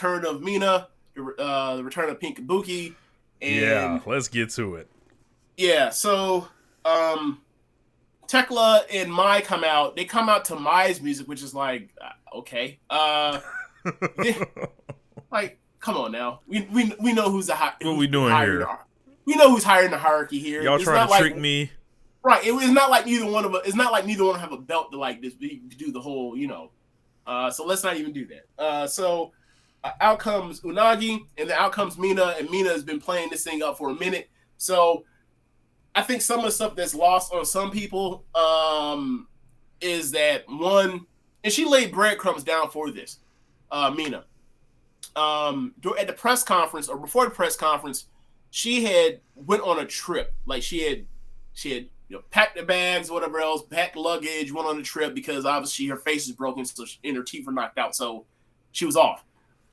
return of Mina, the return of Pink Kabuki, Yeah, and let's get to it. yeah, so Tekla and Mai come out. They come out to Mai's music, which is like okay, they, like come on now, we know What we who's doing higher in here? the we know who's higher in the hierarchy here. Y'all It's trying to not like trick me? right. It's not like neither one of us. It's not like neither one have a belt to like this to do the whole So let's not even do that. Out comes Unagi, and the out comes Mina, and Mina has been playing this thing up for a minute. So I think some of the stuff that's lost on some people is that one, and she laid breadcrumbs down for this, Mina. At the press conference or before the press conference, she had went on a trip. Like she had packed the bags, whatever else, packed luggage, went on a trip because obviously her face is broken, so and her teeth were knocked out, so she was off.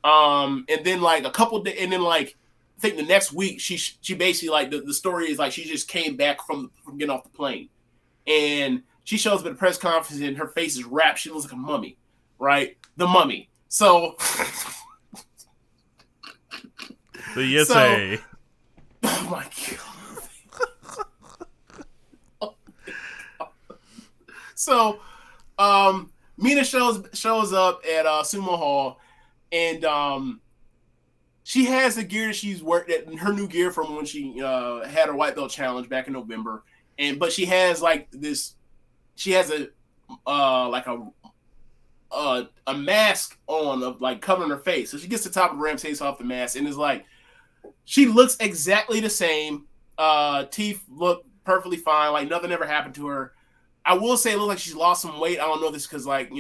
And then like a couple days, and then like I think the next week she basically like the story is like she just came back from getting off the plane, and she shows up at a press conference and her face is wrapped. She looks like a mummy, right? The mummy. So The so USA. oh my god. So Mina shows up at Sumo Hall, and she has the gear that she's worked at, her new gear from when she had her white belt challenge back in November. But she has like this, she has a like a mask on of like covering her face. So she gets the top of the ramp, takes off the mask, and is like, she looks exactly the same. Teeth look perfectly fine, like nothing ever happened to her. I will say it looks like she's lost some weight. I don't know if this because like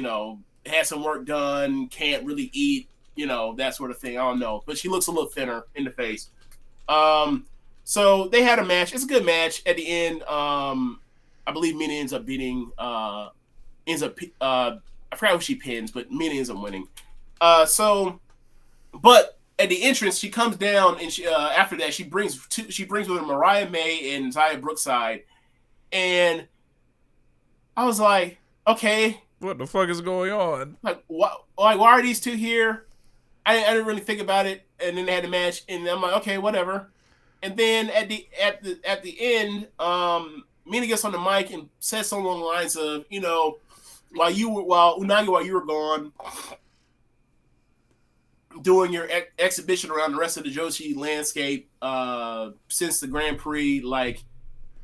had some work done, can't really eat, that sort of thing. I don't know, but she looks a little thinner in the face. Um, so they had a match. It's a good match. At the end, I believe Mina ends up beating. Ends up. I forgot who she pins, but Mina ends up winning. But at the entrance, she comes down, and she after that she brings with her Mariah May and Zaya Brookside, and I was like, okay, What the fuck is going on? why are these two here? I didn't really think about it, and then they had the match, and I'm like, okay, whatever. And then at the end, Mina gets on the mic and says something along the lines of, while Unagi, while you were gone, doing your exhibition around the rest of the Joshi landscape since the Grand Prix, like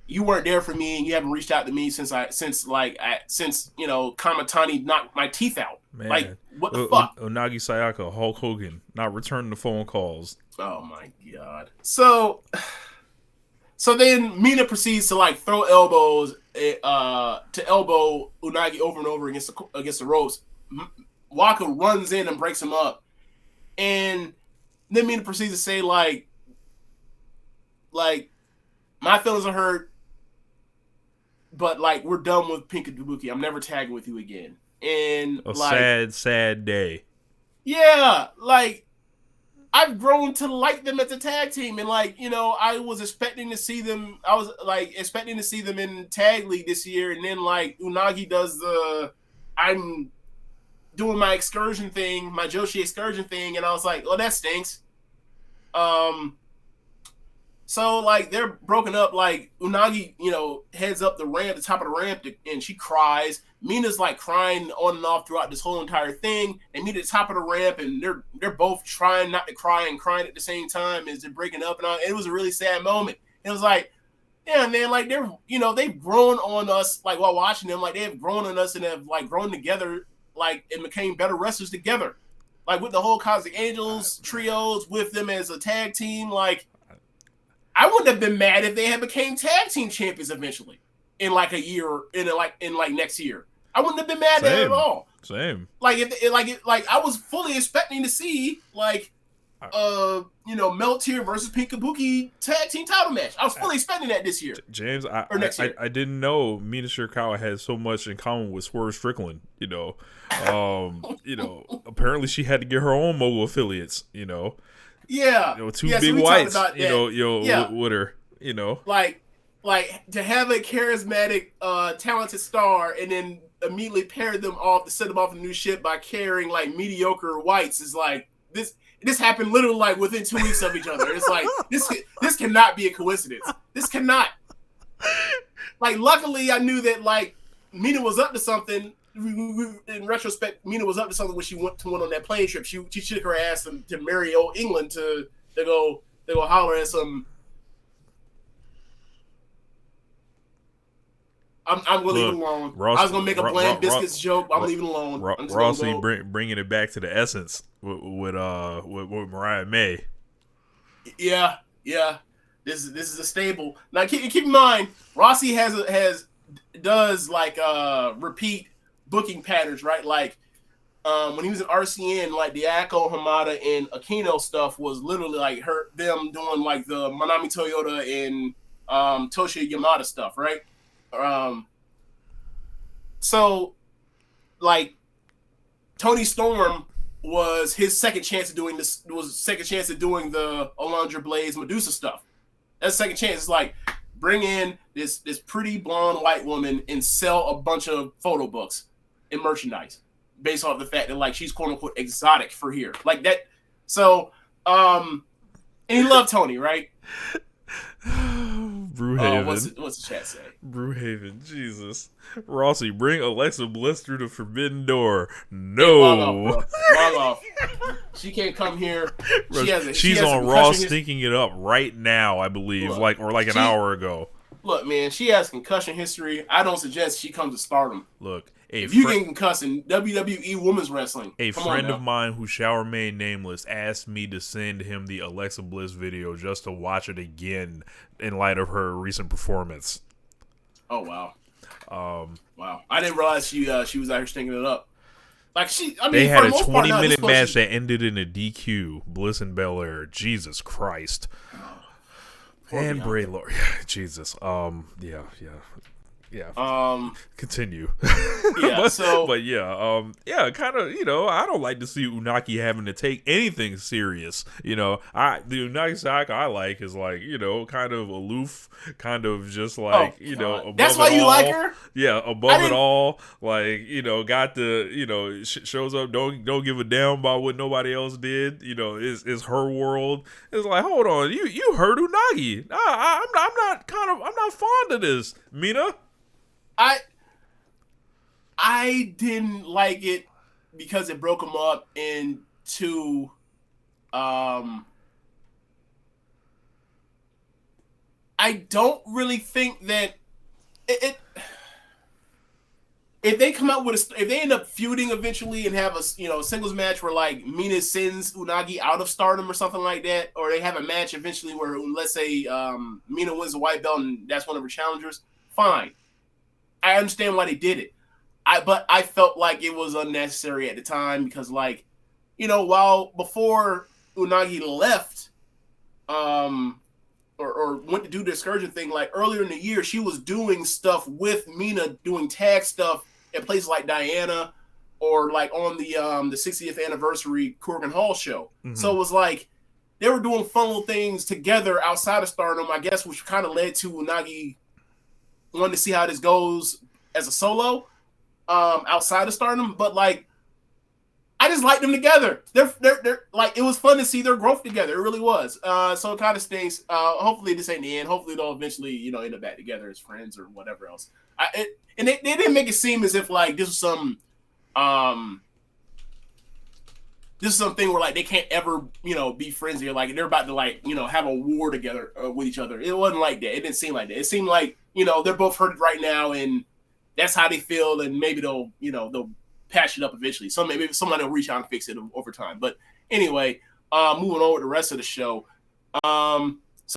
you weren't there for me, and you haven't reached out to me since Kamatani knocked my teeth out. Like, Man, what the fuck? Unagi Sayaka, Hulk Hogan, not returning the phone calls. Oh my god. So then Mina proceeds to like throw elbows to elbow Unagi over and over against the ropes. Waka runs in and breaks him up, and then Mina proceeds to say like my feelings are hurt, but like we're done with Pink Kabuki. I'm never tagging with you again. And A like, sad, sad day. yeah, like I've grown to like them as a tag team, and like I was expecting to see them. I was like expecting to see them in tag league this year, and then like Unagi does I'm doing my excursion thing, my Joshi excursion thing, and I was like, oh, that stinks. Um, so like they're broken up. Like Unagi, heads up the ramp, the top of the ramp, and she cries. Mina's like crying on and off throughout this whole entire thing. They meet at the top of the ramp, and they're both trying not to cry and crying at the same time as they're breaking up. And it was a really sad moment. It was like, yeah, man, like they've grown on us like while watching them. Like they have grown on us and have like grown together, like and became better wrestlers together. Like with the whole Cosmic Angels trios with them as a tag team, like I wouldn't have been mad if they had became tag team champions eventually in like a year in like next year. I wouldn't have been mad at that at Same, all. same. Like like I was fully expecting to see like Meltier versus Pink Kabuki tag team title match. I was fully expecting that this year James, or next year. I didn't know Mina Shirakawa had so much in common with Swerve Strickland. Apparently she had to get her own mobile affiliates. Yeah, Two yeah. So big we talked whites. about that. Yeah, With her. like to have a charismatic, talented star, and then immediately pair them off to set them off a new ship by carrying like mediocre whites is like this. this happened literally like within 2 weeks of each other. It's like this cannot be a coincidence. This cannot. Like, luckily, I knew that like Mina was up to something. In retrospect, Mina was up to something when she went on that plane trip. She shook her ass to marry old England to go holler at some. I'm gonna leave it alone. I was gonna make a bland biscuits joke. But I'm leaving it alone. Rossi bringing it back to the essence with Mariah May. Yeah. This is a stable. Now keep in mind, Rossi does like repeat booking patterns, right? Like when he was in RCN, like the Akko Hamada and Aquino stuff was literally like them doing like the Manami Toyota and Toshiya Yamada stuff, right? So like Tony Storm was his second chance of doing this. Was second chance of doing the Alundra Blaze Medusa stuff. That's second chance. It's like bring in this pretty blonde white woman and sell a bunch of photo books and merchandise based off the fact that like she's quote unquote exotic for here, like that. So and he loved Tony, right? Brewhaven. What's the chat say? Brewhaven, Jesus. Rossi, bring Alexa Bliss through the forbidden door. No. Log off. She can't come here. She's on Raw stinking it up right now, I believe. Look, an hour ago. Look, man, she has concussion history. I don't suggest she comes to Stardom. Look, if you get concussed in WWE Women's Wrestling, a friend of mine who shall remain nameless asked me to send him the Alexa Bliss video just to watch it again in light of her recent performance. Oh wow! Wow, I didn't realize she was out here stinking it up. Like they had a 20-minute match that ended in a DQ. Bliss and Belair. Jesus Christ. And Bray Lord. Jesus. Yeah. Continue. Yeah. Kind of. I don't like to see Unagi having to take anything serious. The Unagi Sayaka I like is like kind of aloof, kind of just like above that's why you all. like her. Yeah, above it all. Like got the shows up. Don't give a damn about what nobody else did. Is her world. It's like hold on, you heard Unagi. I'm not fond of this, Mina. I didn't like it because it broke them up into I don't really think that if they come out with if they end up feuding eventually and have a singles match where like Mina sends Unagi out of Stardom or something like that, or they have a match eventually where let's say Mina wins the white belt and that's one of her challengers, fine. I understand why they did it. But I felt like it was unnecessary at the time because, like, while before Unagi left, or went to do the excursion thing, like earlier in the year, she was doing stuff with Mina, doing tag stuff at places like Diana, or like on the 60th anniversary Corgan Hall show. Mm-hmm. So it was like they were doing fun little things together outside of Stardom, I guess, which kind of led to Unagi wanted to see how this goes as a solo outside of Stardom, but like I just like them together. They're like it was fun to see their growth together. It really was. So it kind of stinks. Hopefully this ain't the end. Hopefully they'll eventually end up back together as friends or whatever else. And they didn't make it seem as if like this was some something where like they can't ever be friends or like they're about to like have a war together with each other. It wasn't like that. It didn't seem like that. It seemed like they're both hurt right now and that's how they feel, and maybe they'll patch it up eventually. So maybe somebody will reach out and fix it over time. But anyway, moving on with the rest of the show.